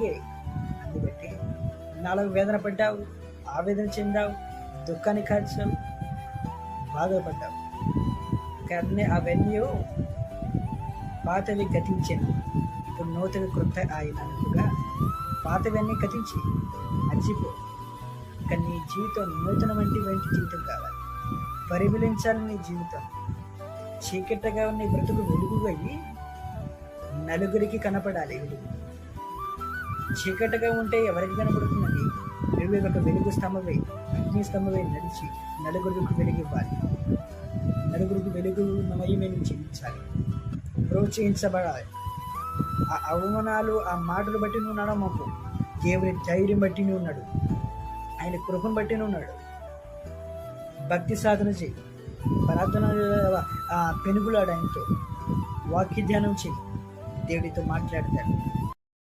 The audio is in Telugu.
కలిగాయి. అందుబట్టి నాలుగు వేదన పడ్డావు, ఆవేదన చెందావు, దుఃఖాన్ని కార్చావు, బాధపడ్డావు. కానీ అవన్నీ పాతవి గతించాను, ఇప్పుడు నూతన కృత ఆయన అనుకుగా పాతవన్నీ గతించి మర్చిపో. ఇక నీ జీవితం నూతన వంటి జీవితం కావాలి. పరిమళించాలి నీ జీవితం. చీకటిగా ఉన్న బ్రతుకు వెలుగుగా అయ్యి నలుగురికి కనపడాలి. వెలుగు చీకటిగా ఉంటే ఎవరికి కనపడుతుందండి? నువ్వే ఒక వెలుగు స్తంభమై, అగ్ని స్తంభమై నడిచి నలుగురికి వెలుగివ్వాలి. నలుగురికి వెలుగు మయమే జీవించాలి, ప్రోత్సహించబడాలి. ఆ అవమానాలు, ఆ మాటలు బట్టి నువ్వు నడమకు. దేవుని ధైర్యం బట్టి నువ్వు ఉన్నాడు, ఆయన కృపను బట్టి నువ్వు ఉన్నాడు. భక్తి సాధన చేయి, ప్రార్థన పెనుగులాడు, ఆయనతో వాక్య ధ్యానం చేయి. దేవుడితో మాట్లాడతాడు.